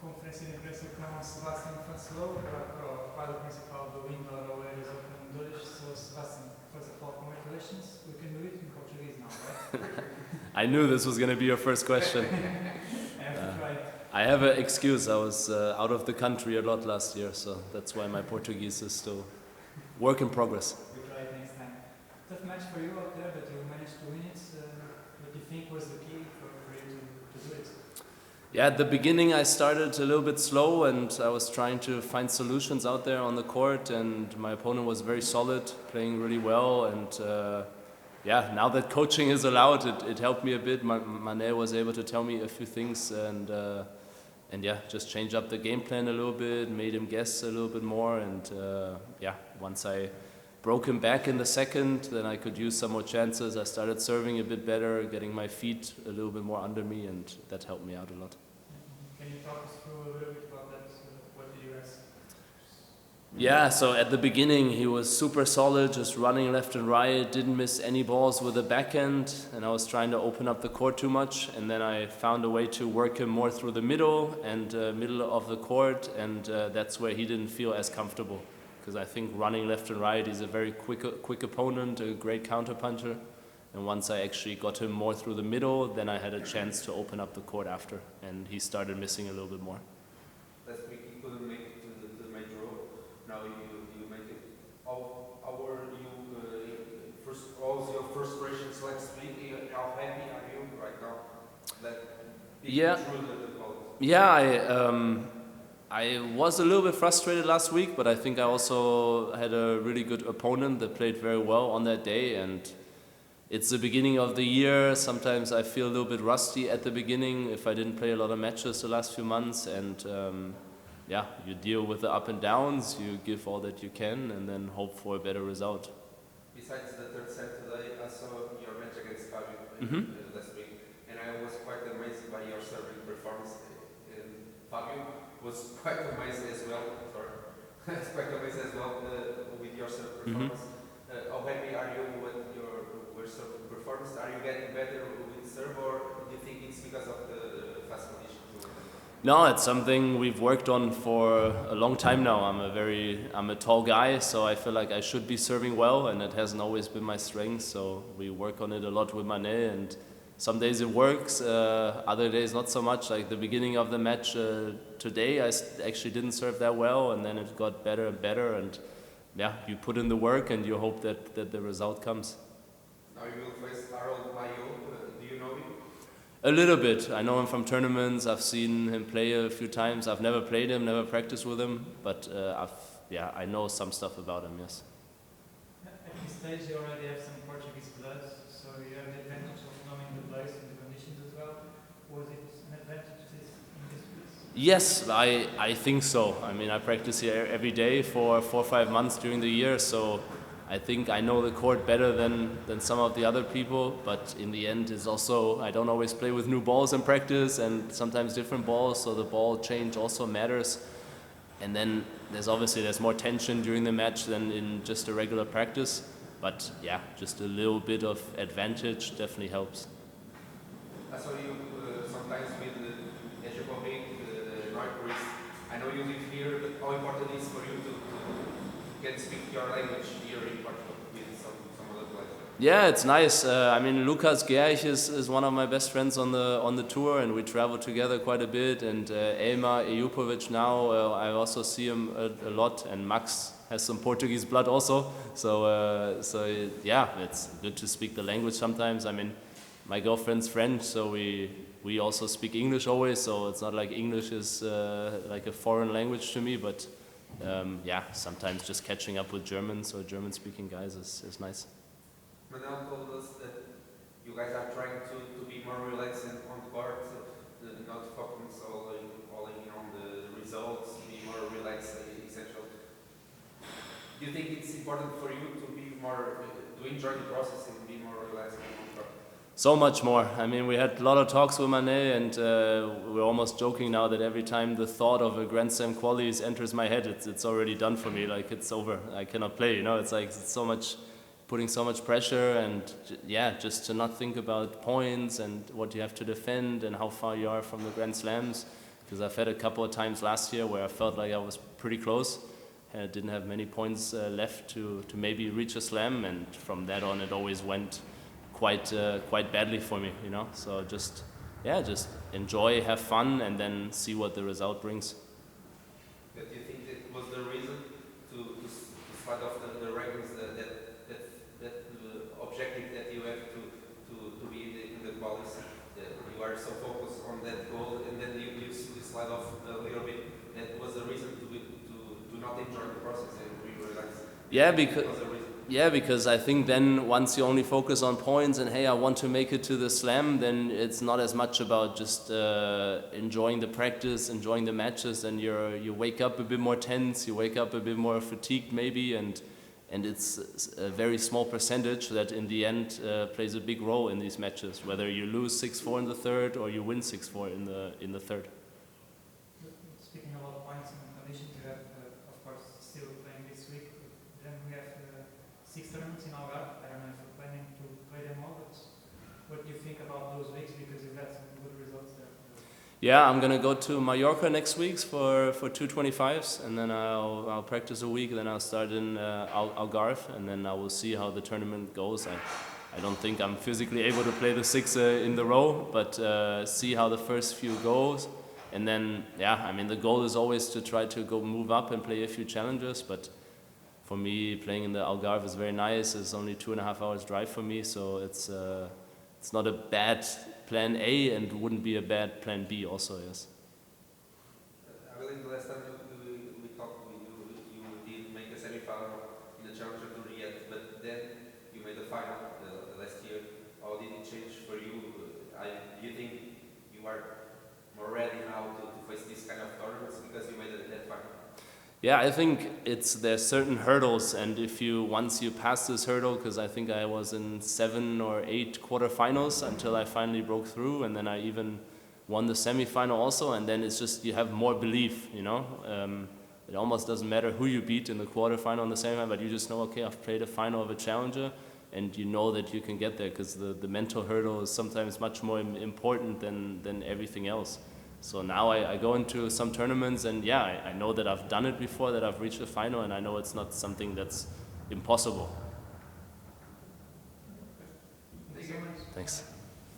Conferência de Imprensa com Sebastian Fanselow para o quadro principal do Indoor Oeiras Open 2. So Sebastian, first of all, congratulations. We can do it in Portuguese now, right? I knew this was going to be your first question. I have to try it. I have an excuse. I was out of the country a lot last year, so that's why my Portuguese is still work in progress. We try it next time. Tough match for you out there, but you managed to win it. What do you think was the key for you to do it? Yeah, at the beginning I started a little bit slow and I was trying to find solutions out there on the court, and my opponent was very solid, playing really well, and now that coaching is allowed, it helped me a bit. Mané was able to tell me a few things and just change up the game plan a little bit, made him guess a little bit more, and once I broke him back in the second, then I could use some more chances. I started serving a bit better, getting my feet a little bit more under me, and that helped me out a lot. Can you talk us through a little bit about that? What did you ask? Yeah, so at the beginning he was super solid, just running left and right, didn't miss any balls with the backhand, and I was trying to open up the court too much, and then I found a way to work him more through the middle of the court, and that's where he didn't feel as comfortable. Because I think running left and right, he's a very quick opponent, a great counter puncher. And once I actually got him more through the middle, then I had a chance to open up the court after, and he started missing a little bit more. Last week you couldn't make it to the major draw. Now you make it. How were you? What was your first impressions last week? How happy are you right now? I was a little bit frustrated last week, but I think I also had a really good opponent that played very well on that day, and it's the beginning of the year. Sometimes I feel a little bit rusty at the beginning if I didn't play a lot of matches the last few months, and you deal with the up and downs, you give all that you can, and then hope for a better result. Besides the third set today, I saw your match against Fabio last week, and I was quite amazed by your serving performance. Fabio was quite amazed as well. With your serve performance. How happy are you with your serve performance? Are you getting better with serve, or do you think it's because of the fast conditions? No, it's something we've worked on for a long time now. I'm a tall guy, so I feel like I should be serving well, and it hasn't always been my strength. So we work on it a lot with Mané, and some days it works, other days not so much. Like the beginning of the match today, I actually didn't serve that well, and then it got better and better. And you put in the work and you hope that the result comes. Now you will face Harold Mayo. Do you know him? A little bit. I know him from tournaments. I've seen him play a few times. I've never played him, never practiced with him, but I know some stuff about him. Yes. At this stage, you already have some Portuguese blood, so you have the advantage of knowing the place and the conditions as well. Was it an advantage in this place? Yes, I think so. I mean, I practice here every day for 4 or 5 months during the year, so I think I know the court better than some of the other people, but in the end it's also, I don't always play with new balls in practice and sometimes different balls, so the ball change also matters. And then there's more tension during the match than in just a regular practice, but just a little bit of advantage definitely helps. I saw you sometimes with I know you live here, but how important it is for you to get speak your language here in Portugal with some other players? Yeah, it's nice. Lucas Gerch is one of my best friends on the tour, and we travel together quite a bit. And Elmar Ejupovic now, I also see him a lot, and Max has some Portuguese blood also. So it's good to speak the language sometimes. I mean, my girlfriend's French, so we also speak English always. So it's not like English is like a foreign language to me, but sometimes just catching up with Germans or German-speaking guys is nice. Manel told us that you guys are trying to be more relaxed on the court, not focus all on the results, be more relaxed, essential. Do you think it's important for you to enjoy the process and be more relaxed on the court? So much more. I mean, we had a lot of talks with Mané, and we're almost joking now that every time the thought of a Grand Slam qualies enters my head, it's already done for me. Like, it's over. I cannot play. It's like putting so much pressure, and just to not think about points and what you have to defend and how far you are from the Grand Slams. because I've had a couple of times last year where I felt like I was pretty close. And I didn't have many points left to maybe reach a slam, and from that on it always went quite badly for me, you know. So just enjoy, have fun, and then see what the result brings. But do you think it was the reason to slide off the rankings, that objective that you have to be in the qualies, that you are so focused on that goal, and then you slide off a little bit? That was the reason to not enjoy the process and relax. Because I think then once you only focus on points and hey, I want to make it to the slam, then it's not as much about just enjoying the practice, enjoying the matches, and you wake up a bit more tense, you wake up a bit more fatigued maybe, and it's a very small percentage that in the end plays a big role in these matches, whether you lose 6-4 in the third or you win 6-4 in the third. Speaking about points and conditions, you have, of course, still playing this week. Then we have 6 tournaments in Algarve. I don't know if you're planning to play them all, but what do you think about those weeks, because you've had some good results there? Yeah, I'm gonna go to Mallorca next week for 225s, and then I'll practice a week. Then I'll start in Algarve, and then I will see how the tournament goes. I don't think I'm physically able to play the 6 in the row, but see how the first few goes. And then, I mean, the goal is always to try to go move up and play a few challenges. But for me, playing in the Algarve is very nice. It's only 2.5 hours drive for me, so it's not a bad plan A, and wouldn't be a bad plan B also, yes. I believe the last time we talked, you did make a semi-final in the Challenger Tour yet, but then you made a final last year. How did it change for you? Do you think you are more ready now to face these kind of tournaments because you made that final? Yeah, I think there's certain hurdles, and once you pass this hurdle, because I think I was in 7 or 8 quarterfinals until I finally broke through, and then I even won the semi-final also, and then it's just you have more belief, you know. It almost doesn't matter who you beat in the quarterfinal and the semi-final, but you just know, okay, I've played a final of a challenger, and you know that you can get there, because the mental hurdle is sometimes much more important than everything else. So now I go into some tournaments, and I know that I've done it before, that I've reached the final, and I know it's not something that's impossible. Thank you so much. Thanks.